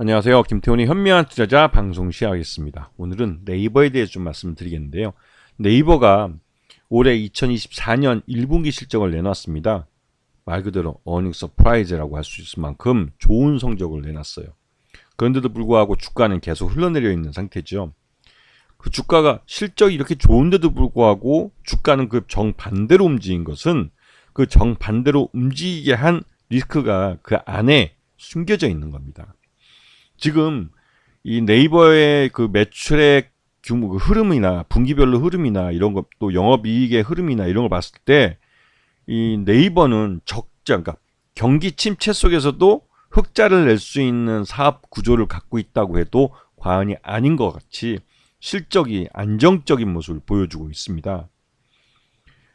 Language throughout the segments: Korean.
안녕하세요. 김태훈의 현명한 투자자 방송 시작하겠습니다. 오늘은 네이버에 대해서 좀 말씀드리겠는데요. 네이버가 올해 2024년 1분기 실적을 내놨습니다. 말 그대로 어닝 서프라이즈라고 할 수 있을 만큼 좋은 성적을 내놨어요. 그런데도 불구하고 주가는 계속 흘러내려 있는 상태죠. 그 주가가 실적이 이렇게 좋은데도 불구하고 주가는 그 정반대로 움직인 것은 그 정반대로 움직이게 한 리스크가 그 안에 숨겨져 있는 겁니다. 지금 이 네이버의 그 매출액 규모 그 흐름이나 분기별로 흐름이나 이런 것 또 영업이익의 흐름이나 이런 걸 봤을 때 이 네이버는 적자 그러니까 경기 침체 속에서도 흑자를 낼 수 있는 사업 구조를 갖고 있다고 해도 과언이 아닌 것 같이 실적이 안정적인 모습을 보여주고 있습니다.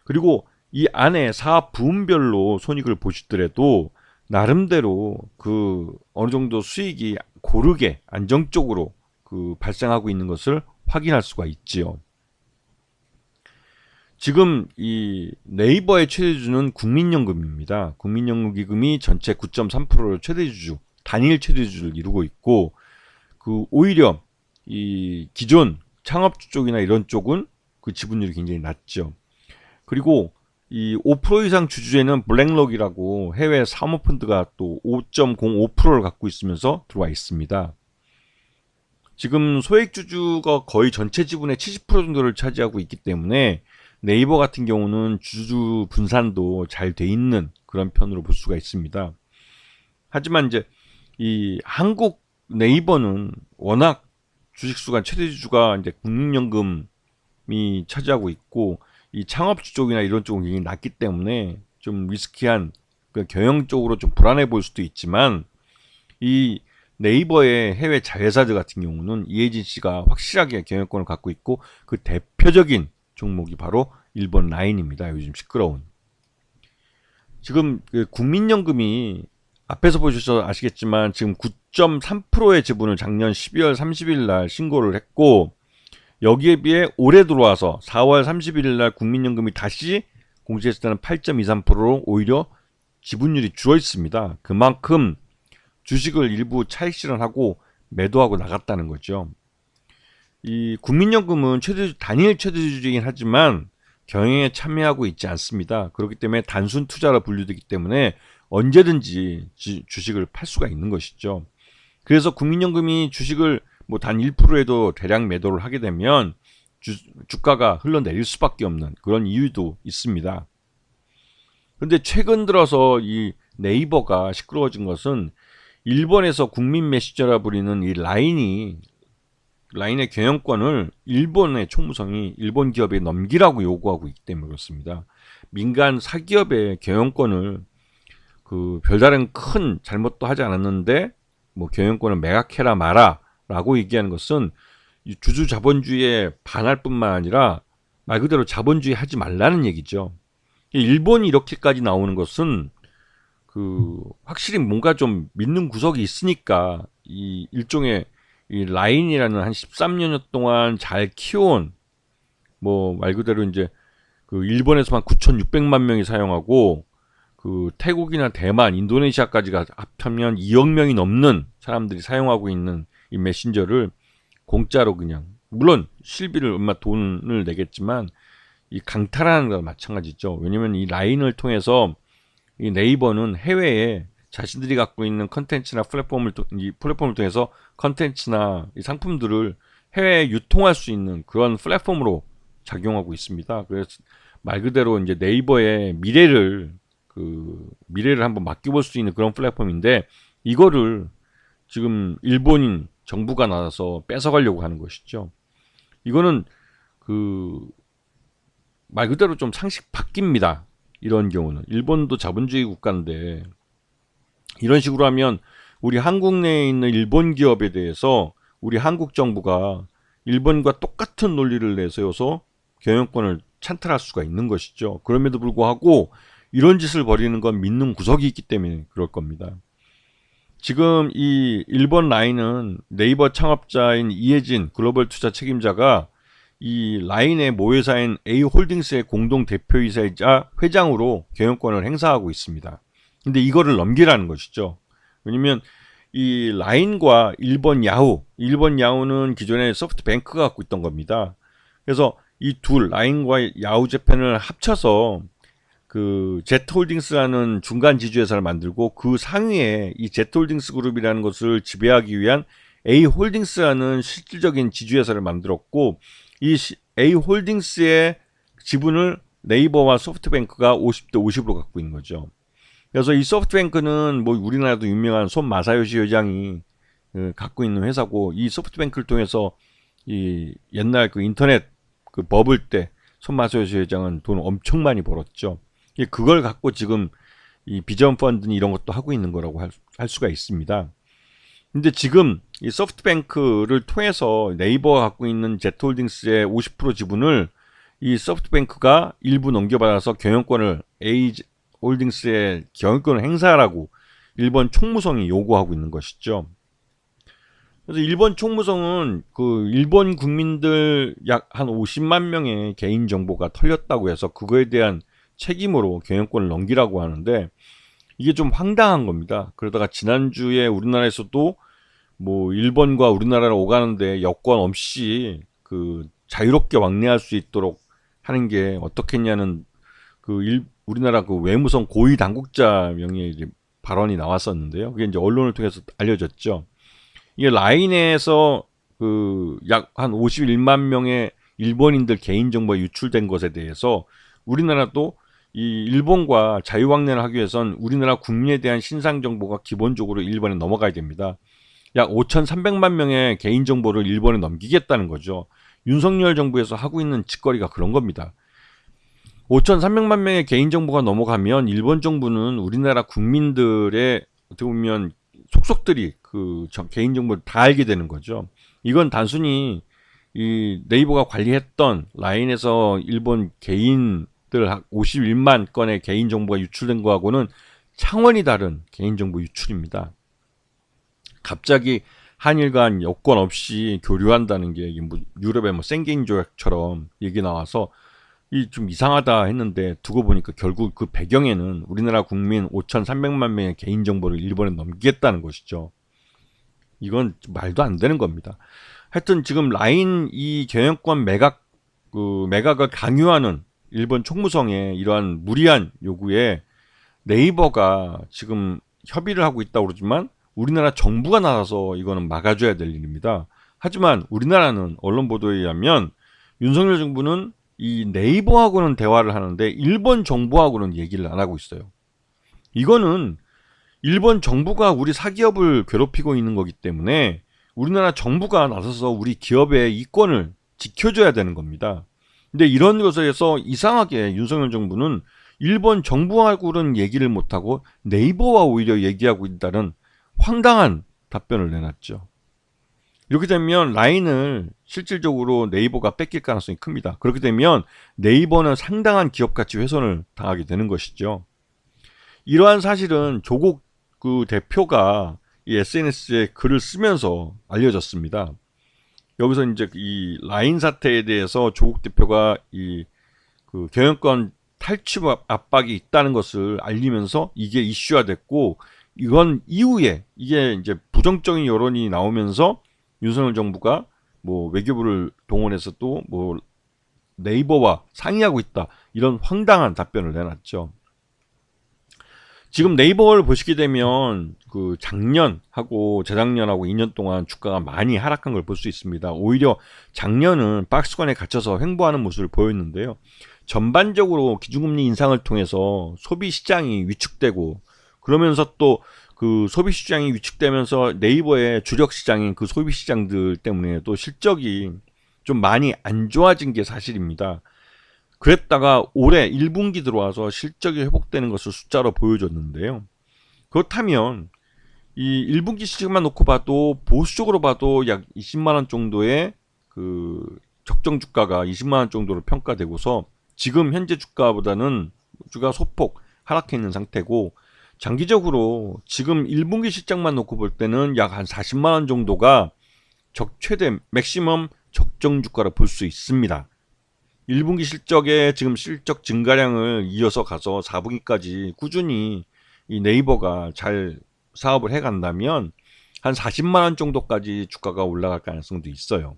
그리고 이 안에 사업 부문별로 손익을 보시더라도 나름대로 그 어느 정도 수익이 고르게 안정적으로 그 발생하고 있는 것을 확인할 수가 있지요. 지금 이 네이버의 최대주주는 국민연금입니다. 국민연금기금이 전체 9.3%를 최대주주, 단일 최대주주를 이루고 있고 그 오히려 이 기존 창업주 쪽이나 이런 쪽은 그 지분율이 굉장히 낮죠. 그리고 이 5% 이상 주주에는 블랙록이라고 해외 사모펀드가 또 5.05%를 갖고 있으면서 들어와 있습니다. 지금 소액주주가 거의 전체 지분의 70% 정도를 차지하고 있기 때문에 네이버 같은 경우는 주주 분산도 잘 돼 있는 그런 편으로 볼 수가 있습니다. 하지만 이제 이 한국 네이버는 워낙 주식수가 최대 주주가 이제 국민연금이 차지하고 있고 이 창업주 쪽이나 이런 쪽은 굉장히 낮기 때문에 좀 리스키한 그 경영적으로 좀 불안해 보일 수도 있지만 이 네이버의 해외 자회사들 같은 경우는 이혜진 씨가 확실하게 경영권을 갖고 있고 그 대표적인 종목이 바로 일본 라인입니다. 요즘 시끄러운. 지금 그 국민연금이 앞에서 보셔서 아시겠지만 지금 9.3%의 지분을 작년 12월 30일 날 신고를 했고 여기에 비해 올해 들어와서 4월 31일 날 국민연금이 다시 공시했을 때는 8.23%로 오히려 지분율이 줄어 있습니다. 그만큼 주식을 일부 차익 실현하고 매도하고 나갔다는 거죠. 이 국민연금은 단일 최대주주이긴 하지만 경영에 참여하고 있지 않습니다. 그렇기 때문에 단순 투자로 분류되기 때문에 언제든지 주식을 팔 수가 있는 것이죠. 그래서 국민연금이 주식을 뭐 단 1%에도 대량 매도를 하게 되면 주가가 흘러내릴 수밖에 없는 그런 이유도 있습니다. 그런데 최근 들어서 이 네이버가 시끄러워진 것은 일본에서 국민 메시저라 불리는 이 라인의 경영권을 일본의 총무성이 일본 기업에 넘기라고 요구하고 있기 때문에 그렇습니다. 민간 사기업의 경영권을 그 별다른 큰 잘못도 하지 않았는데 뭐 경영권을 매각해라 마라 라고 얘기하는 것은 주주 자본주의에 반할 뿐만 아니라 말 그대로 자본주의 하지 말라는 얘기죠. 일본이 이렇게까지 나오는 것은 그 확실히 뭔가 좀 믿는 구석이 있으니까 이 일종의 이 라인이라는 한 13년 동안 잘 키워온 뭐 말 그대로 이제 그 일본에서만 9,600만 명이 사용하고 그 태국이나 대만, 인도네시아까지가 합하면 2억 명이 넘는 사람들이 사용하고 있는 이 메신저를 공짜로 그냥 물론 실비를 얼마 돈을 내겠지만 이 강탈하는 거와 마찬가지죠. 왜냐면 이 라인을 통해서 이 네이버는 해외에 자신들이 갖고 있는 컨텐츠나 이 플랫폼을 통해서 컨텐츠나 이 상품들을 해외에 유통할 수 있는 그런 플랫폼으로 작용하고 있습니다. 그래서 말 그대로 이제 네이버의 미래를 한번 맡겨볼 수 있는 그런 플랫폼인데 이거를 지금 일본인 정부가 나서서 뺏어가려고 하는 것이죠. 이거는 그 말 그대로 좀 상식 바뀝니다. 이런 경우는 일본도 자본주의 국가인데 이런 식으로 하면 우리 한국 내에 있는 일본 기업에 대해서 우리 한국 정부가 일본과 똑같은 논리를 내세워서 경영권을 찬탈할 수가 있는 것이죠. 그럼에도 불구하고 이런 짓을 벌이는 건 믿는 구석이 있기 때문에 그럴 겁니다. 지금 이 일본 라인은 네이버 창업자인 이혜진 글로벌 투자 책임자가 이 라인의 모회사인 A홀딩스의 공동 대표이사이자 회장으로 경영권을 행사하고 있습니다. 근데 이거를 넘기라는 것이죠. 왜냐면 이 라인과 일본 야후는 기존에 소프트뱅크가 갖고 있던 겁니다. 그래서 이 둘 라인과 야후재팬을 합쳐서 그 제트홀딩스라는 중간 지주회사를 만들고 그 상위에 이 제트홀딩스 그룹이라는 것을 지배하기 위한 A홀딩스라는 실질적인 지주회사를 만들었고, 이 A홀딩스의 지분을 네이버와 소프트뱅크가 50대 50으로 갖고 있는 거죠. 그래서 이 소프트뱅크는 뭐 우리나라도 유명한 손 마사요시 회장이 갖고 있는 회사고, 이 소프트뱅크를 통해서 이 옛날 그 인터넷 그 버블 때 손 마사요시 회장은 돈 엄청 많이 벌었죠. 그걸 갖고 지금 이 비전 펀드니 이런 것도 하고 있는 거라고 할 수가 있습니다. 근데 지금 이 소프트뱅크를 통해서 네이버가 갖고 있는 제트홀딩스의 50% 지분을 이 소프트뱅크가 일부 넘겨받아서 경영권을 A홀딩스의 경영권을 행사하라고 일본 총무성이 요구하고 있는 것이죠. 그래서 일본 총무성은 그 일본 국민들 약 한 50만 명의 개인 정보가 털렸다고 해서 그거에 대한 책임으로 경영권을 넘기라고 하는데, 이게 좀 황당한 겁니다. 그러다가 지난주에 우리나라에서도 뭐 일본과 우리나라를 오가는데 여권 없이 그 자유롭게 왕래할 수 있도록 하는 게 어떻겠냐는 우리나라 그 외무성 고위 당국자 명의의 이제 발언이 나왔었는데요. 그게 이제 언론을 통해서 알려졌죠. 이게 라인에서 그 약 한 51만 명의 일본인들 개인 정보가 유출된 것에 대해서 우리나라도 이 일본과 자유왕래를 하기 위해선 우리나라 국민에 대한 신상 정보가 기본적으로 일본에 넘어가야 됩니다. 약 5,300만 명의 개인 정보를 일본에 넘기겠다는 거죠. 윤석열 정부에서 하고 있는 짓거리가 그런 겁니다. 5,300만 명의 개인 정보가 넘어가면 일본 정부는 우리나라 국민들의 어떻게 보면 속속들이 그 개인 정보를 다 알게 되는 거죠. 이건 단순히 이 네이버가 관리했던 라인에서 일본 개인들 51만 건의 개인 정보가 유출된 거하고는 차원이 다른 개인 정보 유출입니다. 갑자기 한일 간 여권 없이 교류한다는 게 뭐 유럽의 뭐 생게임 조약처럼 얘기 나와서 이 좀 이상하다 했는데, 두고 보니까 결국 그 배경에는 우리나라 국민 5,300만 명의 개인 정보를 일본에 넘기겠다는 것이죠. 이건 말도 안 되는 겁니다. 하여튼 지금 라인 이 경영권 매각을 강요하는 일본 총무성의 이러한 무리한 요구에 네이버가 지금 협의를 하고 있다고 그러지만 우리나라 정부가 나서서 이거는 막아줘야 될 일입니다. 하지만 우리나라는 언론 보도에 의하면 윤석열 정부는 이 네이버하고는 대화를 하는데 일본 정부하고는 얘기를 안 하고 있어요. 이거는 일본 정부가 우리 사기업을 괴롭히고 있는 거기 때문에 우리나라 정부가 나서서 우리 기업의 이권을 지켜줘야 되는 겁니다. 근데 이런 것에서 이상하게 윤석열 정부는 일본 정부하고는 얘기를 못하고 네이버와 오히려 얘기하고 있다는 황당한 답변을 내놨죠. 이렇게 되면 라인을 실질적으로 네이버가 뺏길 가능성이 큽니다. 그렇게 되면 네이버는 상당한 기업 가치 훼손을 당하게 되는 것이죠. 이러한 사실은 조국 그 대표가 이 SNS에 글을 쓰면서 알려졌습니다. 여기서 이제 이 라인 사태에 대해서 조국 대표가 이 그 경영권 탈취 압박이 있다는 것을 알리면서 이게 이슈화 됐고, 이건 이후에 이게 이제 부정적인 여론이 나오면서 윤석열 정부가 뭐 외교부를 동원해서 또 뭐 네이버와 상의하고 있다, 이런 황당한 답변을 내놨죠. 지금 네이버를 보시게 되면 그 작년하고 재작년하고 2년 동안 주가가 많이 하락한 걸 볼 수 있습니다. 오히려 작년은 박스권에 갇혀서 횡보하는 모습을 보였는데요. 전반적으로 기준금리 인상을 통해서 소비 시장이 위축되고, 그러면서 또 그 소비 시장이 위축되면서 네이버의 주력 시장인 그 소비 시장들 때문에 또 실적이 좀 많이 안 좋아진 게 사실입니다. 그랬다가 올해 1분기 들어와서 실적이 회복되는 것을 숫자로 보여줬는데요. 그렇다면 이 1분기 실적만 놓고 봐도 보수적으로 봐도 약 20만 원 정도의 그 적정 주가가 20만 원 정도로 평가되고서 지금 현재 주가보다는 주가 소폭 하락해 있는 상태고, 장기적으로 지금 1분기 실적만 놓고 볼 때는 약 한 40만 원 정도가 최대 맥시멈 적정 주가로 볼 수 있습니다. 1분기 실적에 지금 실적 증가량을 이어서 가서 4분기까지 꾸준히 이 네이버가 잘 사업을 해간다면 한 40만 원 정도까지 주가가 올라갈 가능성도 있어요.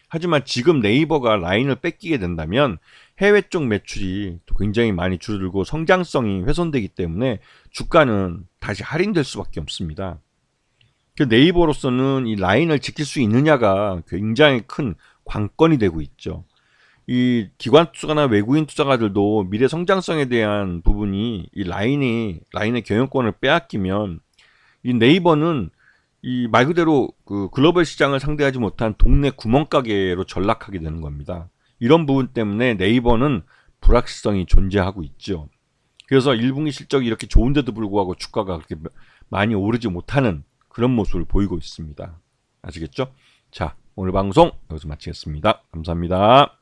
하지만 지금 네이버가 라인을 뺏기게 된다면 해외 쪽 매출이 또 굉장히 많이 줄어들고 성장성이 훼손되기 때문에 주가는 다시 할인될 수밖에 없습니다. 그 네이버로서는 이 라인을 지킬 수 있느냐가 굉장히 큰 관건이 되고 있죠. 이 기관 투자나 외국인 투자가들도 미래 성장성에 대한 부분이 이 라인의 경영권을 빼앗기면 이 네이버는 이 말 그대로 그 글로벌 시장을 상대하지 못한 동네 구멍가게로 전락하게 되는 겁니다. 이런 부분 때문에 네이버는 불확실성이 존재하고 있죠. 그래서 1분기 실적이 이렇게 좋은데도 불구하고 주가가 그렇게 많이 오르지 못하는 그런 모습을 보이고 있습니다. 아시겠죠? 자, 오늘 방송 여기서 마치겠습니다. 감사합니다.